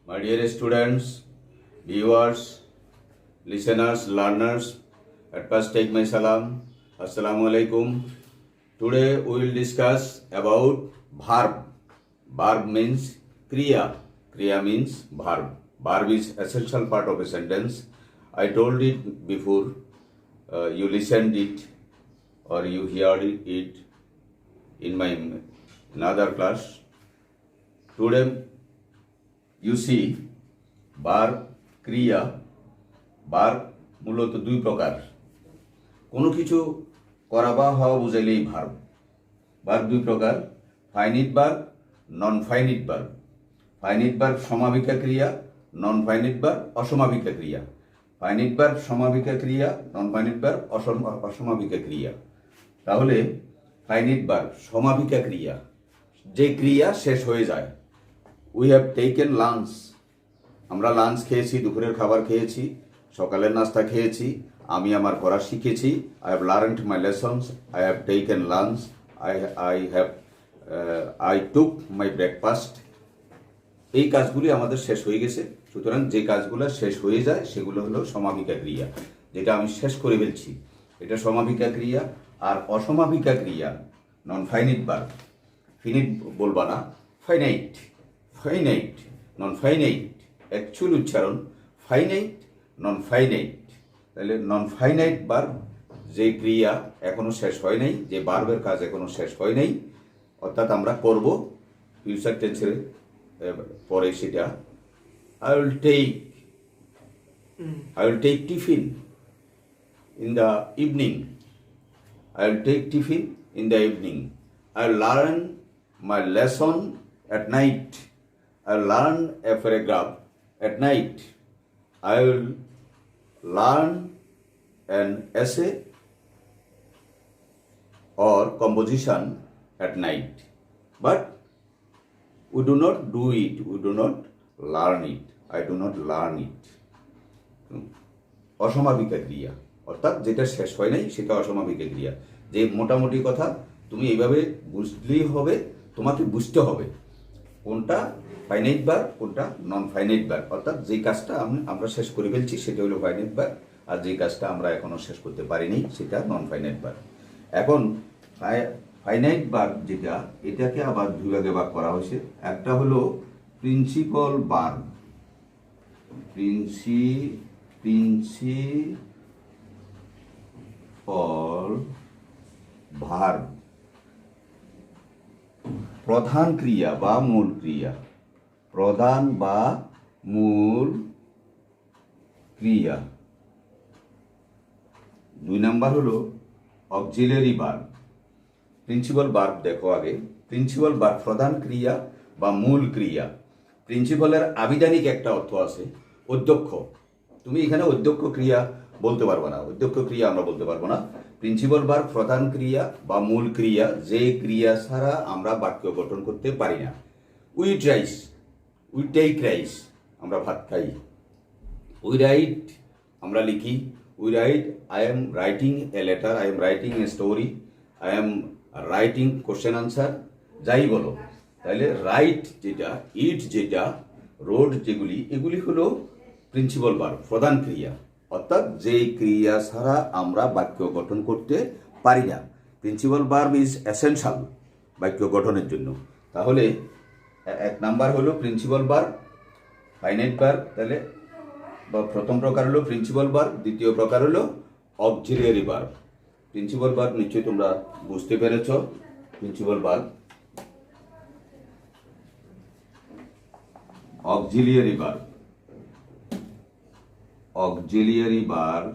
My dear students, viewers, listeners, learners, at first take my salam. Assalamu alaikum. Today we will discuss about verb. Verb means kriya. Kriya means verb. Verb is essential part of a sentence. I told it before. You listened it or you heard it in my another class. Today you see verb ক্রিয়া verb মূলত দুই প্রকার। কোনো কিছু করা বা হওয়া বুঝাইলেই verb. Verb দুই প্রকার, finite verb, non finite verb. Finite verb সমাপিকা ক্রিয়া, নন ফাইনিট ভার্ব অসমাপিকা ক্রিয়া। ফাইনিট ভার্ব সমাপিকা ক্রিয়া, নন ফাইনিট ভার্ব অসমাপিকা ক্রিয়া। তাহলে ফাইনিট ভার্ব সমাপিকা ক্রিয়া, যে ক্রিয়া শেষ হয়ে যায়। উই হ্যাভ টেকেন লাঞ্চ, আমরা লাঞ্চ খেয়েছি, দুপুরের খাবার খেয়েছি, সকালের নাস্তা খেয়েছি, আমি আমার পড়া শিখেছি। I have learned my lessons, I have taken lunch, I took my breakfast. এই কাজগুলি আমাদের শেষ হয়ে গেছে। সুতরাং যে কাজগুলো শেষ হয়ে যায় সেগুলো হলো সমাপিকা ক্রিয়া, যেটা আমি শেষ করে ফেলছি, এটা সমাপিকা ক্রিয়া। আর অসমাপিকা ক্রিয়া নন ফাইনিট ভার্ব, ফিনিট বলবা না, finite. Finite non finite, actual উচ্চারণ ফাইনাইট নন ফাইনাইট। তাহলে নন ফাইনাইট ভার্ব যে ক্রিয়া এখনো শেষ হয় নাই, যে ভার্বের কাজ এখনো শেষ হয় নাই, অর্থাৎ আমরা করব ফিউচার টেন্সের পরে সেটা। I will take tiffin in the evening. I will take tiffin in the evening. I will learn my lesson at night. I will learn a paragraph at night. I will learn an essay or composition at night. But we do not do it. We do not learn it. I do not learn it. অসমাপিকা ক্রিয়া, অর্থাৎ যেটা শেষ হয় নাই সেটা অসমাপিকা ক্রিয়া। যে মোটামুটি কথা তুমি এইভাবে বুঝলেই হবে, তোমাকে বুঝতে হবে কোনটা ফাইনাইট ভার্ব কোনটা নন ফাইনাইট ভার্ব। অর্থাৎ যে কাজটা আমরা শেষ করে ফেলছি সেটা হলো ফাইনাইট ভার্ব, আর যে কাজটা আমরা এখনো শেষ করতে পারিনি সেটা নন ফাইনাইট ভার্ব। এখন ফাইনাইট ভার্ব যেটা, এটাকে আবার দুই ভাগে ভাগ করা হয়েছে। একটা হলো প্রিন্সিপাল ভার্ব, প্রিন্সিপাল ভার্ব, প্রধান ক্রিয়া বা মূল ক্রিয়া, প্রধান বা মূল ক্রিয়া। দুই নাম্বার হলো অক্সিলারি ভার্ব। প্রিন্সিপাল ভার্ব দেখো আগে। প্রিন্সিপাল ভার্ব প্রধান ক্রিয়া বা মূল ক্রিয়া। প্রিন্সিপালের আবিধানিক একটা অর্থ আছে অধ্যক্ষ। তুমি এখানে অধ্যক্ষ ক্রিয়া বলতে পারবো না, অধ্যক্ষ ক্রিয়া আমরা বলতে পারবো না। প্রিন্সিপাল ভার্ব প্রধান ক্রিয়া বা মূল ক্রিয়া, যে ক্রিয়া ছাড়া আমরা বাক্য গঠন করতে পারি না। We eat rice, we take rice, আমরা ভাত খাই। উই রাইট, আমরা লিখি। We write, I am writing a letter, I am writing a story, I am writing question answer, যাই বলো। তাহলে রাইট যেটা, ইট যেটা, রোড যেগুলি, এগুলি হলো প্রিন্সিপাল ভার্ব প্রধান ক্রিয়া, অর্থাৎ যে ক্রিয়া ছাড়া আমরা বাক্য গঠন করতে পারি না। প্রিন্সিপাল ভার্ব ইজ এসেনশিয়াল বাক্য গঠনের জন্য। তাহলে এক নাম্বার হলো প্রিন্সিপাল ভার্ব, ফাইনাইট ভার্ব। তাহলে প্রথম প্রকার হলো প্রিন্সিপাল ভার্ব, দ্বিতীয় প্রকার হলো অক্সিলিয়ারি ভার্ব। প্রিন্সিপাল ভার্ব নিশ্চয়ই তোমরা বুঝতে পেরেছ। Principal verb, auxiliary verb, auxiliary verb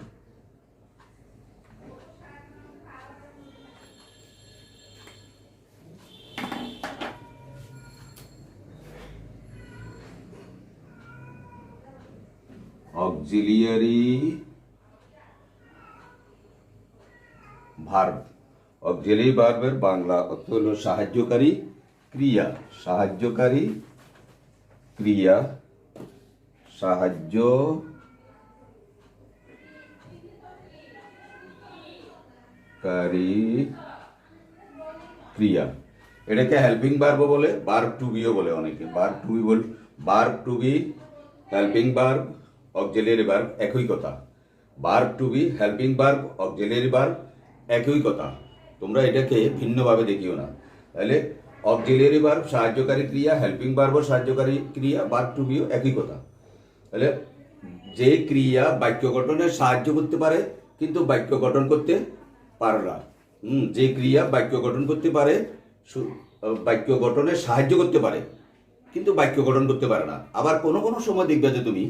auxiliary verb. Auxiliary ভার্বের বাংলা অর্থ হলো সাহায্যকারী ক্রিয়া। সাহায্যকারী ক্রিয়া, সাহায্যকারী ক্রিয়া। এটাকে হেল্পিং ভার্বও বলে, ভার্ব টু বিও বলে অনেকে। Verb to be verb to be, helping verb, auxiliary verb একই কথা। Verb to be, helping verb, auxiliary verb একই কথা। তোমরা এটাকে ভিন্নভাবে দেখিও না। তাহলে অক্সিলিয়ারি ভার্ব সাহায্যকারী ক্রিয়া, হেল্পিং ভার্বও সাহায্যকারী ক্রিয়া, ভার্ব টু বিও একই কথা। তাহলে যে ক্রিয়া বাক্য গঠনে সাহায্য করতে পারে কিন্তু বাক্য গঠন করতে পারে না, যে ক্রিয়া বাক্য গঠন করতে পারে, বাক্য গঠনে সাহায্য করতে পারে কিন্তু বাক্য গঠন করতে পারে না। আবার কোনো কোনো সময় দেখবে যে তুমি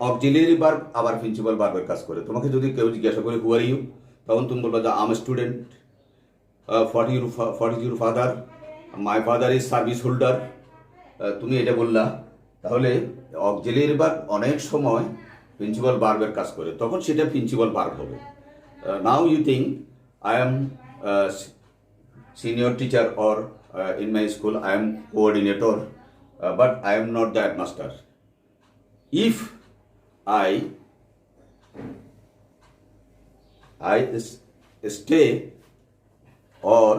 অক্সিলিয়ারি ভার্ব আবার প্রিন্সিপাল ভার্বের কাজ করে। তোমাকে যদি কেউ জিজ্ঞাসা করে হু আর ইউ, তখন তুমি বলবা যে am student, for your father, my father is service holder. তুমি এটা বললা, তাহলে অক্সিলিয়ারি ভার্ব অনেক সময় প্রিন্সিপাল ভার্বের কাজ করে, তখন সেটা প্রিন্সিপাল ভার্ব হবে। Now you think I am senior teacher or in my school I am coordinator, but I am not the headmaster. If I stay or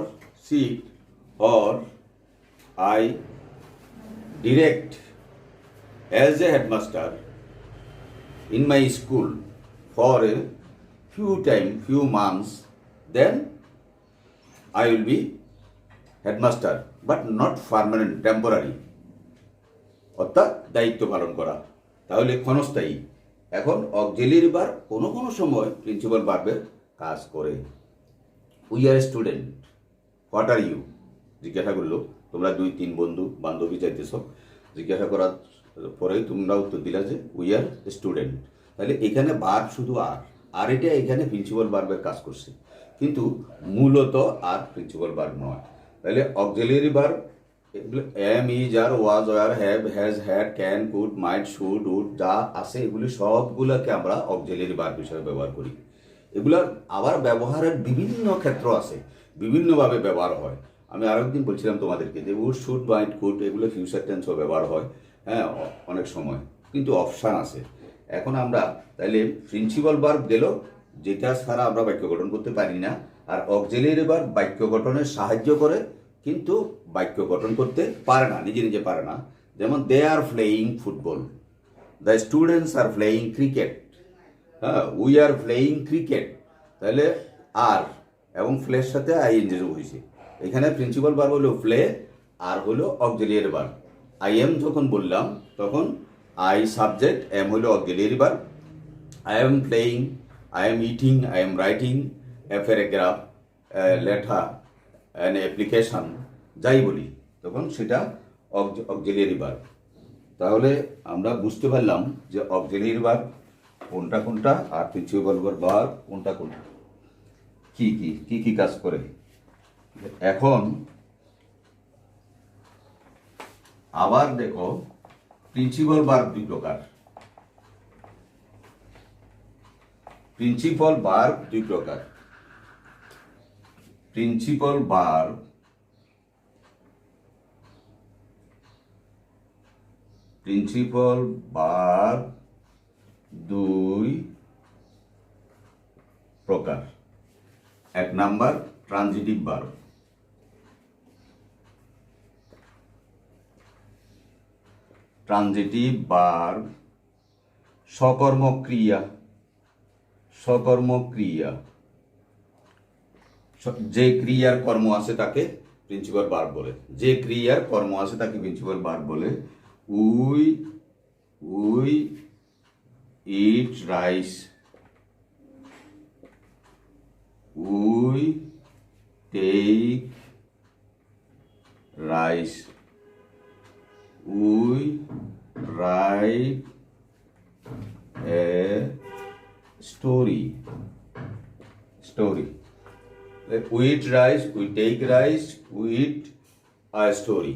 sit or I direct as a headmaster in my school for a few months, then I will be headmaster, but not permanent, temporary. অর্থাৎ দায়িত্ব পালন করা, তাহলে ক্ষণস্থায়ী। এখন auxiliary verb কোনো কোনো সময় প্রিন্সিপাল ভার্বের কাজ করে। We are student, what are you জিজ্ঞাসা করলো, তোমরা 2-3 বন্ধু বান্ধবী চাইতেছ, জিজ্ঞাসা করার পরেই তোমরা উত্তর দিলা যে উই আর স্টুডেন্ট। তাহলে এখানে ভার্ব শুধু আর এটা এখানে প্রিন্সিপাল ভার্বের কাজ করছে, কিন্তু মূলত আর প্রিন্সিপাল ভার্ব নয়। তাহলে auxiliary verb am, is, are, was, were, have, has, had, can, could, might, should, would যা আছে এগুলি সবগুলোকে আমরা অক্সিলিয়ারি ভার্ব হিসেবে ব্যবহার করি। এগুলার আবার ব্যবহারের বিভিন্ন ক্ষেত্র আছে, বিভিন্নভাবে ব্যবহার হয়। আমি আরও একদিন বলছিলাম তোমাদেরকে যে উড, শুড, মাইট, কুড এগুলো ফিউচার টেন্সও ব্যবহার হয়, হ্যাঁ অনেক সময়, কিন্তু অপশান আছে। এখন আমরা তাইলে প্রিন্সিপাল ভার্ব গেল যেটা ছাড়া আমরা বাক্য গঠন করতে পারি না, আর অক্সিলিয়ারি ভার্ব বাক্য গঠনে সাহায্য করে কিন্তু বাক্য গঠন করতে পারে না, নিজে নিজে পারে না। যেমন they are playing football, the students are playing cricket, হ্যাঁ উই আর প্লেয়িং ক্রিকেট। তাহলে আর এবং প্লের সাথে আইএনজি যোগ হয়েছে। এখানে প্রিন্সিপাল ভার্ব হলো প্লে, আর হলো অক্সিলিয়ারি ভার্ব। আই এম যখন বললাম তখন আই সাবজেক্ট, এম হলো auxiliary verb. I am playing, I am eating, I am writing a paragraph, a letter, an application, যাই বলি তখন সেটা অক্সিলিয়ারি ভার্ব। তাহলে আমরা বুঝতে পারলাম যে অক্সিলিয়ারি ভার্ব কোনটা কোনটা আর প্রিন্সিপাল ভার্ব কোনটা কোনটা, কি কাজ করে। এখন আবার দেখো প্রিন্সিপাল ভার্ব 2 প্রকার। প্রিন্সিপাল ভার্ব 2 প্রকার। প্রিন্সিপাল ভার্ব দুই প্রকার। 1 number transitive verb. Transitive verb সকর্মক্রিয়া, যে ক্রিয়ার কর্ম আছে তাকে প্রিন্সিপাল ভার্ব বলে, যে ক্রিয়ার কর্ম আছে তাকে প্রিন্সিপাল ভার্ব বলে। We eat rice, we take rice, we write a story. Like we eat rice, we take rice, we eat a story.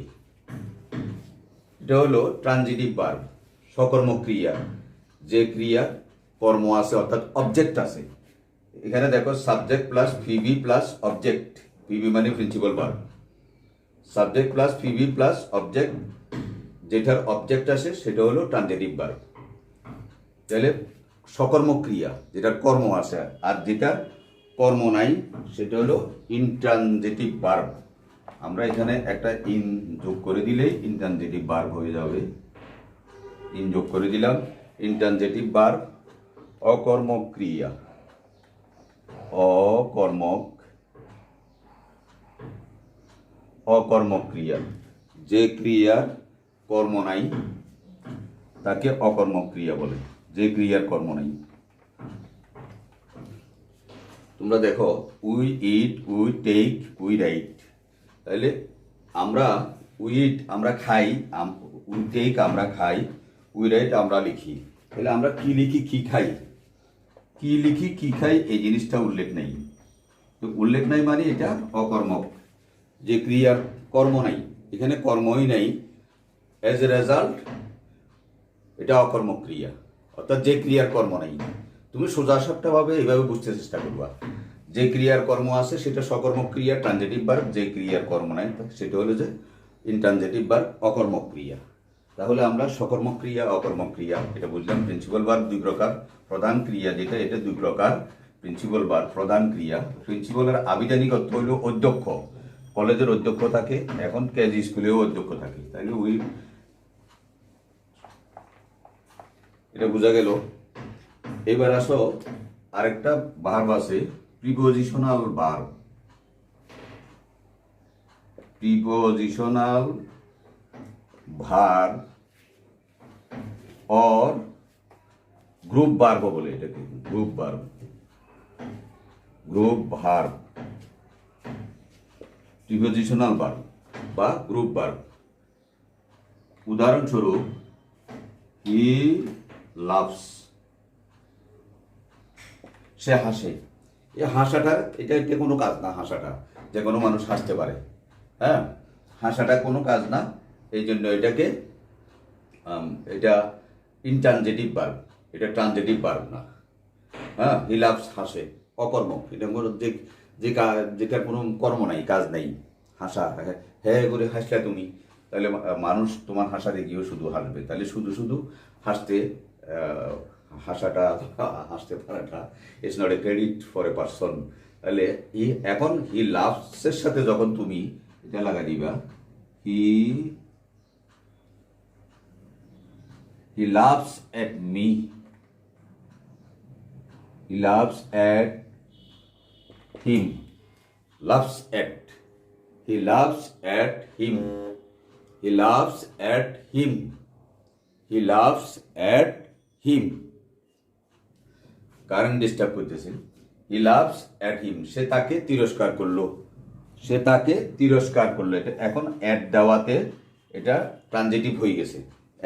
এটা হলো ট্রানজিটিভ ভার্ব, সকর্মক ক্রিয়া, যে ক্রিয়া কর্ম আছে অর্থাৎ অবজেক্ট আছে। এখানে দেখো subject plus VV plus object, VV মানে principal verb, subject plus VV plus object, যেটার অবজেক্ট আছে সেটা হলো ট্রানজিটিভ ভার্ব। তাহলে সকর্মক ক্রিয়া যেটার কর্ম আছে, আর যেটা কর্ম নাই সেটা হলো ইনট্রানজিটিভ ভার্ব। আমরা এখানে একটা ইন যোগ করে দিলেই ইনট্রানজিটিভ ভার্ব হয়ে যাবে। ইন যোগ করে দিলাম। ইন্ট্রানজিটিভ ভার্ব অকর্মক ক্রিয়া, অকর্মক ক্রিয়া, যে ক্রিয়ার কর্ম নাই তাকে অকর্মক ক্রিয়া বলে, যে ক্রিয়ার কর্ম নাই। তোমরা দেখো, we eat, we take, we write. তাহলে আমরা উইট আমরা খাই, উই টেক আমরা খাই, উই রাইট আমরা লিখি। তাহলে আমরা কি লিখি কি খাই, কি লিখি কি খাই এই জিনিসটা উল্লেখ নেই। তো উল্লেখ নাই মানে এটা অকর্মক, যে ক্রিয়ার কর্ম নাই, এখানে কর্মই নাই, অ্যাজ এ রেজাল্ট এটা অকর্মক ক্রিয়া, অর্থাৎ যে ক্রিয়ার কর্ম নাই। তুমি সোজাসাপটাভাবে এইভাবে বুঝতে চেষ্টা করবা, যে ক্রিয়ার কর্ম আছে সেটা সকর্মক ক্রিয়া ট্রানজিটিভ ভার্ব, যে ক্রিয়ার কর্ম নাই সেটা হলো যে ইনট্রানজিটিভ ভার্ব অকর্মক ক্রিয়া। তাহলে আমরা সকর্মক ক্রিয়া অকর্মক ক্রিয়া এটা বুঝলাম। প্রিন্সিপাল ভার্ব দুই প্রকার, প্রধান ক্রিয়া যেটা এটা দুই প্রকার, প্রিন্সিপাল ভার্ব প্রধান ক্রিয়া। প্রিন্সিপালের আবিধানিক অর্থ হইল অধ্যক্ষ, কলেজের অধ্যক্ষ থাকে, এখন কেজি স্কুলেও অধ্যক্ষ থাকে। তাহলে ওই এটা বোঝা গেল। এবার আসো আরেকটা ভার্ব আছে, প্রিপোজিশনাল ভার্ব। প্রিপোজিশনাল ভার্ব और গ্রুপ ভার্ব বলে এটাকে, group verb, group verb, prepositional verb বা গ্রুপ ভার্ব। উদাহরণস্বরূপ হি লাভস, সে হাসে। এই হাসাটা এটা কোনো কাজ না, হাসাটা যে কোনো মানুষ হাসতে পারে, হ্যাঁ, হাসাটা কোনো কাজ না, এই জন্য এটাকে এটা ইনট্রানজিটিভ ভার্ব, এটা ট্রানজিটিভ ভার্ব না। হ্যাঁ, হি লাভস হাসে, অকর্মক, এটা যেটার কোনো কর্ম নাই, কাজ নাই। হাসা, হ্যাঁ করে হাসলে তুমি, তাহলে মানুষ তোমার হাসা দেখিও শুধু হাসবে। তাহলে শুধু শুধু হাসাটা হাসতে পারাটা it's not a credit for a person. তাহলে এখন হি লাভসের সাথে যখন তুমি এটা লাগা দিবা, he loves at me, he loves at him, loves at, he loves at him, he loves at him, he loves at him. Current disturb করতেছে। He loves at হিম, সে তাকে তিরস্কার করলো, সে তাকে তিরস্কার করলো। এটা এখন অ্যাট দেওয়াতে এটা ট্রানজিটিভ হয়ে গেছে।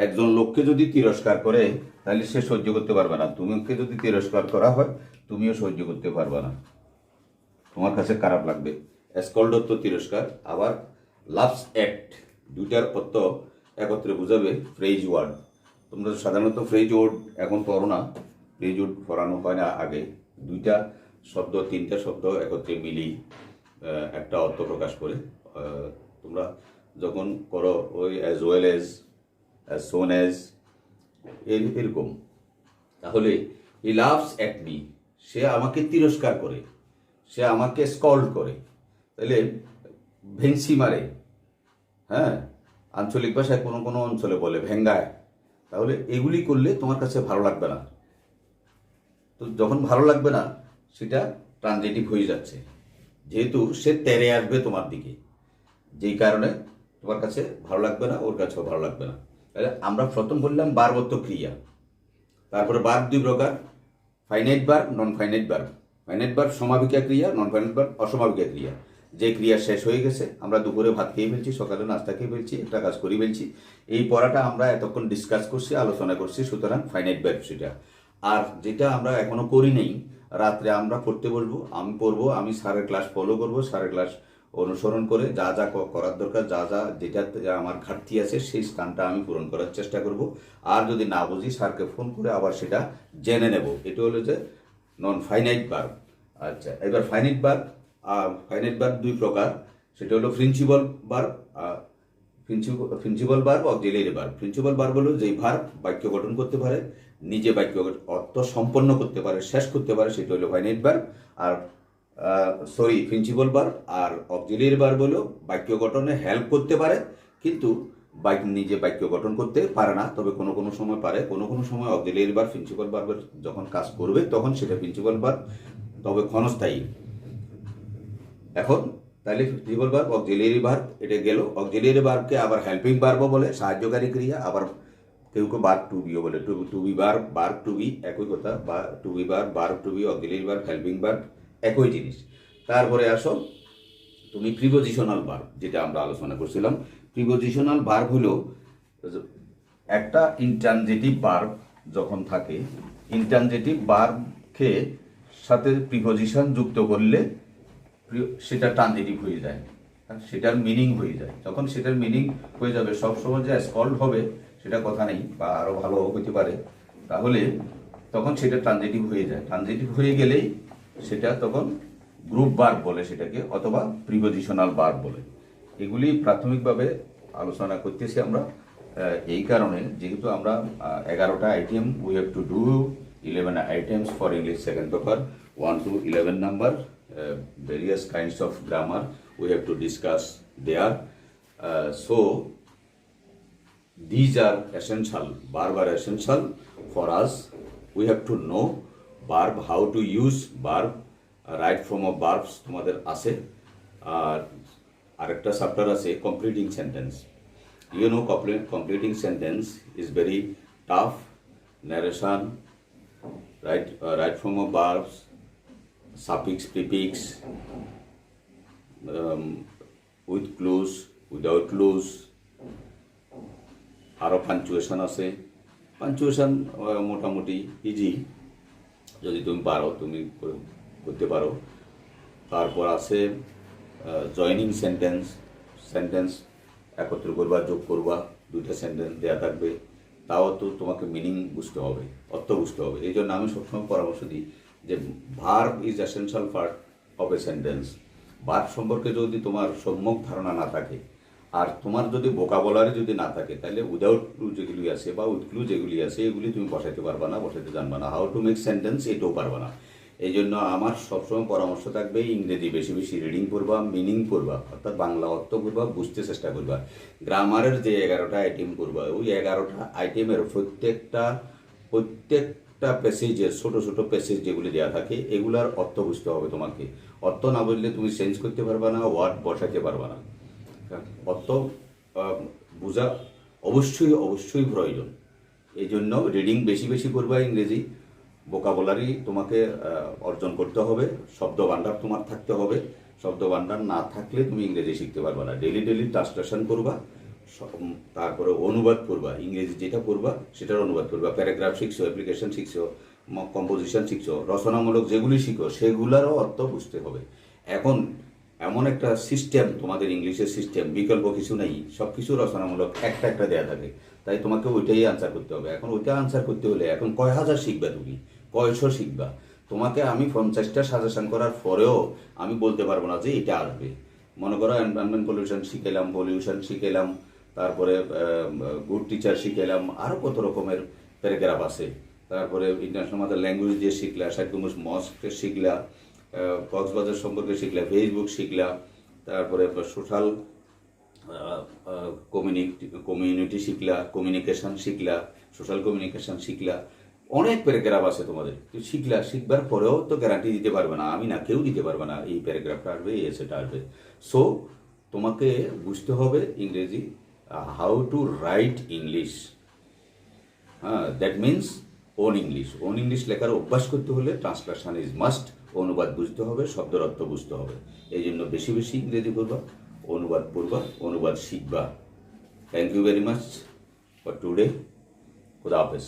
একজন লোককে যদি তিরস্কার করে তাহলে সে সহ্য করতে পারবে না, তুমিকে যদি তিরস্কার করা হয় তুমিও সহ্য করতে পারবে না, তোমার কাছে খারাপ লাগবে। স্কল্ড অর্থ তিরস্কার, আবার লাভস অ্যাট দুইটার অর্থ একত্রে বুঝাবে ফ্রেজ ওয়ার্ড। তোমরা সাধারণত ফ্রেজ ওয়ার্ড এখন পড়ো না, ফ্রেজ ওয়ার্ড পড়ানো হয় না আগে। দুইটা শব্দ তিনটা শব্দ একত্রে মিলেই একটা অর্থ প্রকাশ করে। তোমরা যখন করো ওই as well as, as soon as, এরকম। তাহলে হি লাভস অ্যাট মি, সে আমাকে তিরস্কার করে, সে আমাকে স্কল্ড করে। তাহলে ভেংসি মারে, হ্যাঁ, আঞ্চলিক ভাষায় কোনো কোনো অঞ্চলে বলে ভেঙ্গায়। তাহলে এগুলি করলে তোমার কাছে ভালো লাগবে না। তো যখন ভালো লাগবে না সেটা ট্রানজিটিভ হয়ে যাচ্ছে, যেহেতু সে তেরে আসবে তোমার দিকে, যেই কারণে তোমার কাছে ভালো লাগবে না, ওর কাছেও ভালো লাগবে না। তাহলে আমরা প্রথম বললাম বারবত্ব ক্রিয়া, তারপরে ভার্ব দুই প্রকার, finite verb, non finite verb. Finite verb সমাপিকা ক্রিয়া, নন ফাইনাইট ভার্ব অসমাপিকা ক্রিয়া। যে ক্রিয়া শেষ হয়ে গেছে, আমরা দুপুরে ভাত খেয়ে ফেলছি, সকালে নাস্তা খেয়ে ফেলছি, একটা কাজ করে ফেলছি, এই পড়াটা আমরা এতক্ষণ ডিসকাস করছি, আলোচনা করছি, সুতরাং ফাইনাইট ভার্ব সেটা। আর যেটা আমরা এখনো করি নেই, রাত্রে আমরা পড়তে বলবো, আমি পড়বো, আমি স্যারের ক্লাস ফলো করবো, স্যারের ক্লাস অনুসরণ করে যা যা করার দরকার, যেটা আমার ঘাটতি আছে সেই স্থানটা আমি পূরণ করার চেষ্টা করব। আর যদি না বুঝি স্যারকে ফোন করে আবার সেটা জেনে নেব। এটা হলো যে নন ফাইনাইট ভার্ব। আচ্ছা, এবার ফাইনাইট ভার্ব, ফাইনাইট ভার্ব দুই প্রকার, সেটা হলো principal verb, principal verb, auxiliary verb. Principal verb হলো যেই ভার্ব বাক্য গঠন করতে পারে, নিজে বাক্য অর্থ সম্পন্ন করতে পারে, শেষ করতে পারে, সেটা হলো ফাইনাইট ভার্ব। আর প্রিন্সিপাল ভার্ব। আর অক্সিলিয়ারি ভার্ব হলো বাক্য গঠনে হেল্প করতে পারে কিন্তু নিজে বাক্য গঠন করতে পারে না, তবে কোনো কোনো সময় পারে, কোনো কোনো সময় অক্সিলিয়ারি ভার্ব প্রিন্সিপাল ভার্বের যখন কাজ করবে তখন সেটা প্রিন্সিপাল ভার্ব, তবে ক্ষণস্থায়ী। এখন তাহলে প্রিন্সিপাল ভার্ব, অক্সিলিয়ারি ভার্ব, এটা গেল। অক্সিলিয়ারি ভার্বকে আবার হেল্পিং ভার্বও বলে, সাহায্যকারী ক্রিয়া, আবার কেউ কেউ ভার্ব টু বিও বলে। To be verb, verb to be একই কথা, বা to be verb, verb to be, auxiliary verb, helping verb একই জিনিস। তারপরে আসো তুমি প্রিপোজিশনাল ভার্ব, যেটা আমরা আলোচনা করছিলাম। প্রিপোজিশনাল ভার্ব হলো একটা ইন্ট্রানজিটিভ ভার্ব যখন থাকে, ইন্ট্রানজিটিভ ভার্বকে সাথে প্রিপোজিশন যুক্ত করলে সেটা ট্রানজিটিভ হয়ে যায়, সেটার মিনিং হয়ে যায়। যখন সেটার মিনিং হয়ে যাবে, সবসময় যে স্কল্ড হবে সেটা কথা নেই, বা আরও ভালো হতে পারে, তাহলে তখন সেটা ট্রানজিটিভ হয়ে যায়। ট্রানজিটিভ হয়ে গেলেই সেটা তখন গ্রুপ ভার্ব বলে সেটাকে, অথবা প্রিপোজিশনাল ভার্ব বলে। এগুলি প্রাথমিকভাবে আলোচনা করতেছি আমরা এই কারণে, যেহেতু আমরা 11টা item, we have to do 11 items for English second paper, 1 to 11 number, various kinds of grammar we have to discuss there. So these are essential, verb are essential for us. We have to know verb, how to use verb, right from of verbs তোমাদের আছে। আর আরেকটা chapter আছে completing sentence. You know, completing sentence is very tough. Narration, right from of verbs, suffix, prefix, with clues, without clues, আরও punctuation আছে। Punctuation মোটামুটি easy, যদি তুমি পারো, তুমি করতে পারো। তারপর আছে জয়নিং সেন্টেন্স, সেন্টেন্স একত্র করবা, যোগ করবা, দুইটা সেন্টেন্স দেওয়া থাকবে, তাও তো তোমাকে মিনিং বুঝতে হবে, অর্থ বুঝতে হবে। এই জন্য আমি সবসময় পরামর্শ দিই যে verb is essential part of a sentence. Verb সম্পর্কে যদি তোমার সম্যক ধারণা না থাকে, আর তোমার যদি ভোকাবুলারি যদি না থাকে, তাহলে উইদাউট ক্লু যেগুলি আছে বা উইথ ক্লু যেগুলি আছে, এগুলি তুমি বসাইতে পারবা না, বসাইতে জানবা না। হাউ টু মেক সেন্টেন্স এটাও পারবা না। এই জন্য আমার সবসময় পরামর্শ থাকবে ইংরেজি বেশি বেশি রিডিং করবা, মিনিং করবা, অর্থাৎ বাংলা অর্থ করবা, বুঝতে চেষ্টা করবা। গ্রামারের যে 11টা আইটেম করবা, ওই 11টা আইটেমের প্রত্যেকটা প্যাসেজের ছোট ছোট প্যাসেজ যেগুলি দেওয়া থাকে, এগুলার অর্থ বুঝতে হবে তোমাকে। অর্থ না বুঝলে তুমি চেঞ্জ করতে পারবা না, ওয়ার্ড বসাইতে পারবা না। অর্থ বোঝা অবশ্যই অবশ্যই প্রয়োজন। এই জন্য রিডিং বেশি বেশি করবা ইংরেজি, ভোকাবুলারি তোমাকে অর্জন করতে হবে, শব্দ ভাণ্ডার তোমার থাকতে হবে। শব্দ ভাণ্ডার না থাকলে তুমি ইংরেজি শিখতে পারবে না। ডেলি ডেলি ট্রান্সলেশন করবা, তারপরে অনুবাদ করবা, ইংরেজি যেটা করবা সেটার অনুবাদ করবা। প্যারাগ্রাফ শিখছো, অ্যাপ্লিকেশন শিখছো, কম্পোজিশন শিখছো, রচনামূলক যেগুলি শিখো সেগুলারও অর্থ বুঝতে হবে। এখন এমন একটা সিস্টেম তোমাদের ইংলিশের সিস্টেম, বিকল্প কিছু নেই, সব কিছু রচনামূলক একটা একটা দেওয়া থাকে, তাই তোমাকে ওইটাই আনসার করতে হবে। এখন ওইটা আনসার করতে হলে এখন কয় হাজার শিখবা, তুমি কয়শো শিখবা? তোমাকে আমি 50টা সাজেশন করার পরেও আমি বলতে পারবো না যে এটা আসবে। মনে করো এনভায়রনমেন্ট পলিউশন শিখেলাম, তারপরে গুড টিচার শিখেলাম, আরও কত রকমের প্যারাগ্রাফ আছে। তারপরে ইন্টারন্যাশনাল মাদার ল্যাঙ্গুয়েজ দিয়ে শিখলা, সাইকুমুস মস্ক শিখলা, কক্সবাজার সম্পর্কে শিখলা, ফেসবুক শিখলা, তারপরে সোশ্যাল কমিউনিটি শিখলা, কমিউনিকেশন শিখলা, সোশ্যাল কমিউনিকেশন শিখলা, অনেক প্যারাগ্রাফ আছে তোমাদের। শিখবার পরেও তো গ্যারান্টি দিতে পারবে না, আমি না, কেউ দিতে পারবে না এই প্যারাগ্রাফটা আসবে, সেটা আসবে। সো তোমাকে বুঝতে হবে ইংরেজি, how to write English. That means own English লেখার অভ্যাস করতে হলে ট্রান্সলেশন ইজ মাস্ট। অনুবাদ বুঝতে হবে, শব্দের অর্থ বুঝতে হবে। এই জন্য বেশি বেশি ইংরেজি করবা, অনুবাদ পড়বা, অনুবাদ শিখবা। Thank you very much for today. খুদা হাফেজ।